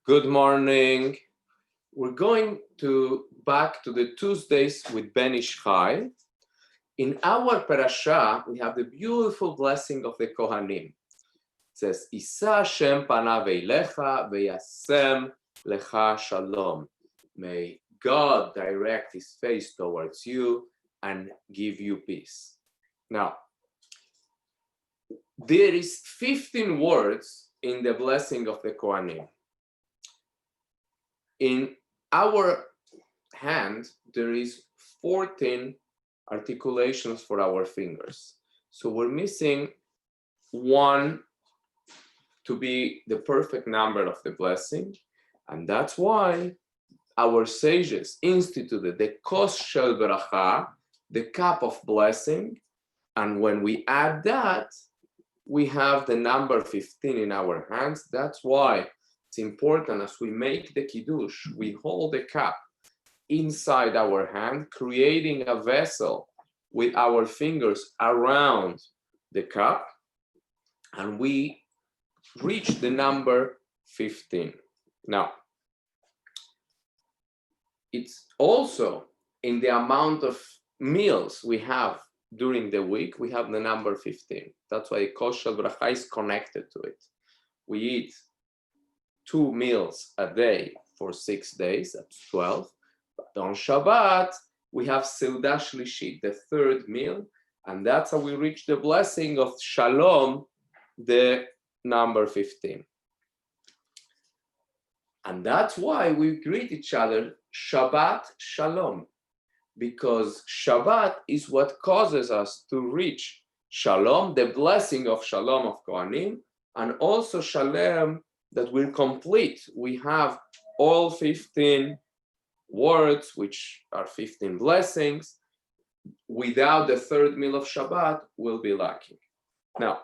Good morning. We're going back to the Tuesdays with Ben Ish Chai. In our parasha, we have the beautiful blessing of the Kohanim. It says, Isa Hashem panav eilecha veyasem lecha shalom. May God direct his face towards you and give you peace. Now, there is 15 words in the blessing of the Kohanim. In our hand, there is 14 articulations for our fingers. So we're missing one to be the perfect number of the blessing. And that's why our sages instituted the kos shel beracha, the cup of blessing. And when we add that, we have the number 15 in our hands. That's why it's important as we make the kiddush, we hold the cup inside our hand, creating a vessel with our fingers around the cup, and we reach the number 15. Now, it's also in the amount of meals we have during the week, we have the number 15. That's why kos shel bracha is connected to it. We eat 2 meals a day for 6 days, that's 12. But on Shabbat, we have Seudah Shlishit, the third meal, and that's how we reach the blessing of Shalom, the number 15. And that's why we greet each other Shabbat Shalom, because Shabbat is what causes us to reach Shalom, the blessing of Shalom of Kohanim, and also Shalom, that we're complete. We have all 15 words, which are 15 blessings. Without the third meal of Shabbat, we'll be lacking. Now,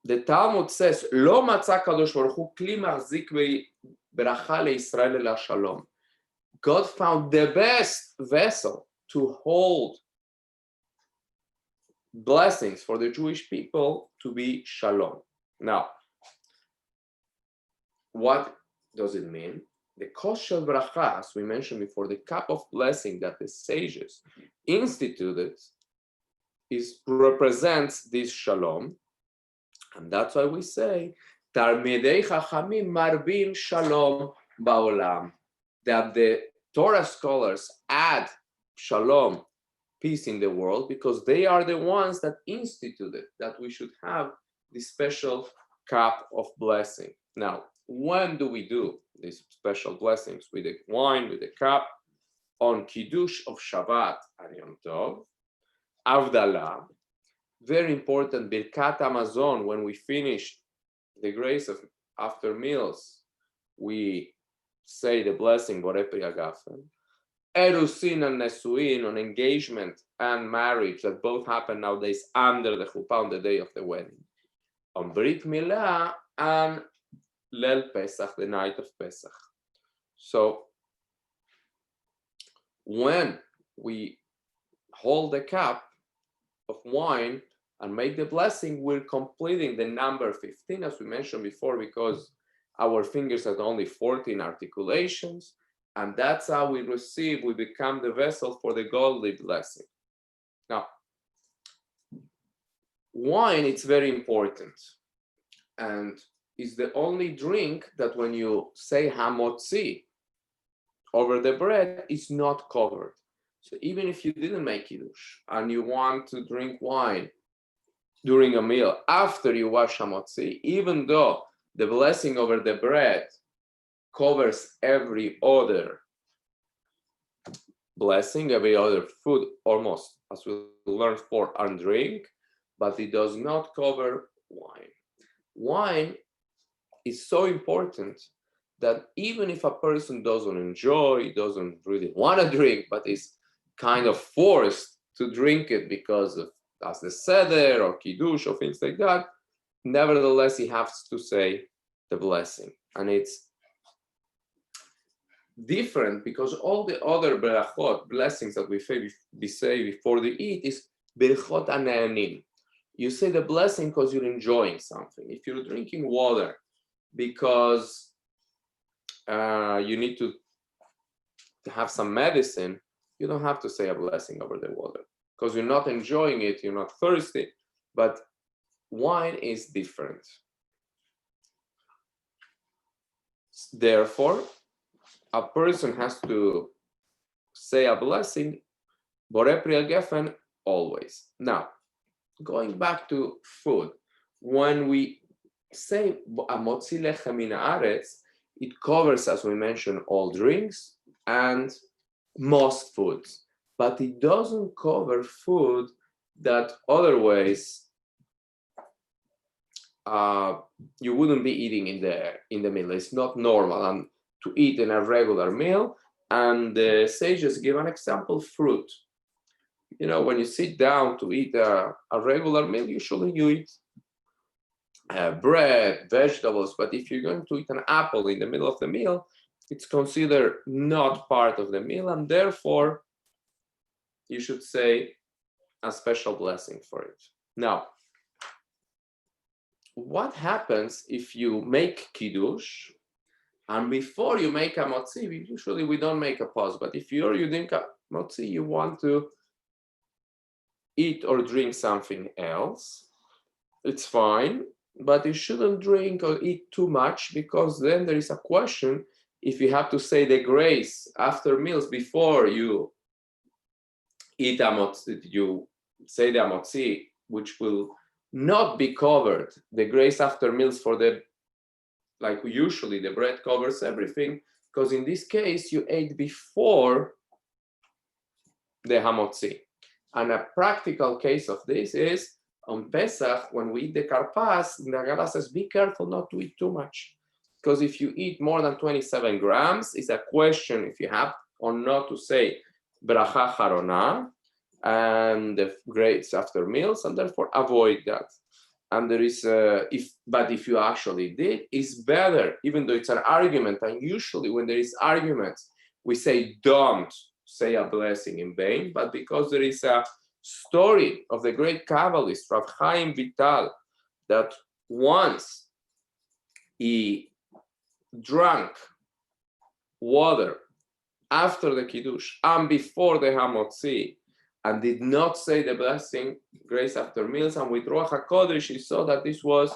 the Talmud says, "Lo matza kadosh baruch hu kli mahzik beracha leYisrael ela shalom." God found the best vessel to hold blessings for the Jewish people to be shalom. Now, what does it mean? The kos shel bracha, as we mentioned before, the cup of blessing that the sages instituted, represents this shalom, and that's why we say Talmidei Chachamim marbim shalom ba'olam, that the Torah scholars add shalom, peace in the world, because they are the ones that instituted that we should have this special cup of blessing. Now, when do we do these special blessings? With the wine, with the cup, on Kiddush of Shabbat and Yom Tov, Avdalah, very important, Birkat Hamazon, when we finish the grace of after meals, we say the blessing, Borei Pri Hagafen. Erusin and Nesuin, on engagement and marriage, that both happen nowadays under the chuppah on the day of the wedding. On Brit Milah and Leil Pesach, the night of Pesach. So when we hold the cup of wine and make the blessing, we're completing the number 15, as we mentioned before, because our fingers have only 14 articulations. And that's how we become the vessel for the godly blessing. Now, wine, it's very important. And is the only drink that when you say hamotzi over the bread, is not covered. So even if you didn't make kiddush and you want to drink wine during a meal after you wash hamotzi, even though the blessing over the bread covers every other blessing, every other food, almost, as we learned for and drink, but it does not cover wine. Wine is so important that even if a person doesn't enjoy, doesn't really want to drink, but is kind of forced to drink it because of as the seder or kiddush or things like that, nevertheless he has to say the blessing. And it's different because all the other berachot, blessings that we say before they eat, is Birchot Anayanim. You say the blessing because you're enjoying something. If you're drinking water because you need to have some medicine, you don't have to say a blessing over the water because you're not enjoying it, you're not thirsty. But wine is different. Therefore, a person has to say a blessing, Borei Pri HaGefen, always. Now, going back to food, when we say Amotzi Lechem Min Haaretz, it covers, as we mentioned, all drinks and most foods, but it doesn't cover food that otherwise you wouldn't be eating in the meal. It's not normal and to eat in a regular meal. And the sages give an example: fruit. You know, when you sit down to eat a regular meal, usually you eat bread, vegetables. But if you're going to eat an apple in the middle of the meal, it's considered not part of the meal, and therefore you should say a special blessing for it. Now, what happens if you make kiddush and before you make a motzi? Usually we don't make a pause, but if you drink a motzi, you want to eat or drink something else, it's fine, but you shouldn't drink or eat too much, because then there is a question if you have to say the grace after meals before you eat a motzi, you say the motzi, which will not be covered. The grace after meals for the, like usually the bread covers everything, because in this case you ate before the hamotzi. And a practical case of this is on Pesach, when we eat the karpas, the Haggadah says, be careful not to eat too much, because if you eat more than 27 grams, it's a question if you have or not to say bracha harona and the grace after meals, and therefore avoid that. And there is if you actually did, it's better, even though it's an argument. And usually when there is arguments, we say don't say a blessing in vain. But because there is a story of the great Kabbalist Rav Chaim Vital that once he drank water after the kiddush and before the hamotzi, and did not say the blessing, grace after meals, and with Ruach HaKodesh, he saw that this was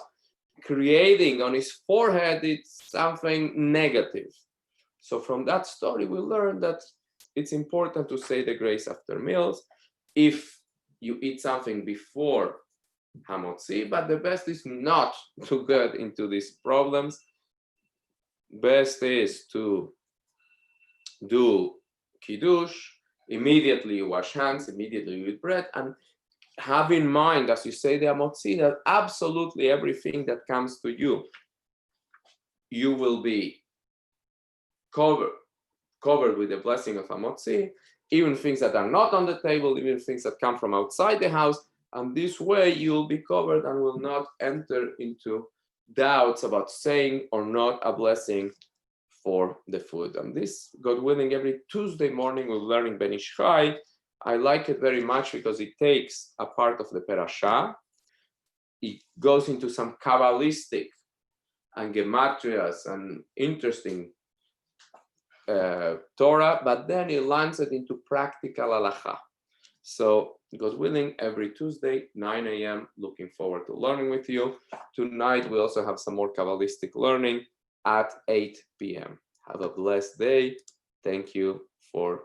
creating on his forehead, it's something negative. So from that story, we learned that it's important to say the grace after meals if you eat something before hamotzi, but the best is not to get into these problems. Best is to do kiddush, immediately wash hands, immediately eat bread, and have in mind as you say the hamotzi that absolutely everything that comes to you, you will be covered with the blessing of hamotzi, even things that are not on the table, even things that come from outside the house. And this way you'll be covered and will not enter into doubts about saying or not a blessing for the food. And this, God willing, every Tuesday morning we're learning Ben Ish Chai. I like it very much because it takes a part of the parasha, it goes into some Kabbalistic and gematrias and interesting Torah, but then it lands it into practical halacha. So, God willing, every Tuesday, 9 a.m., looking forward to learning with you. Tonight, we also have some more Kabbalistic learning at 8 p.m. Have a blessed day. Thank you for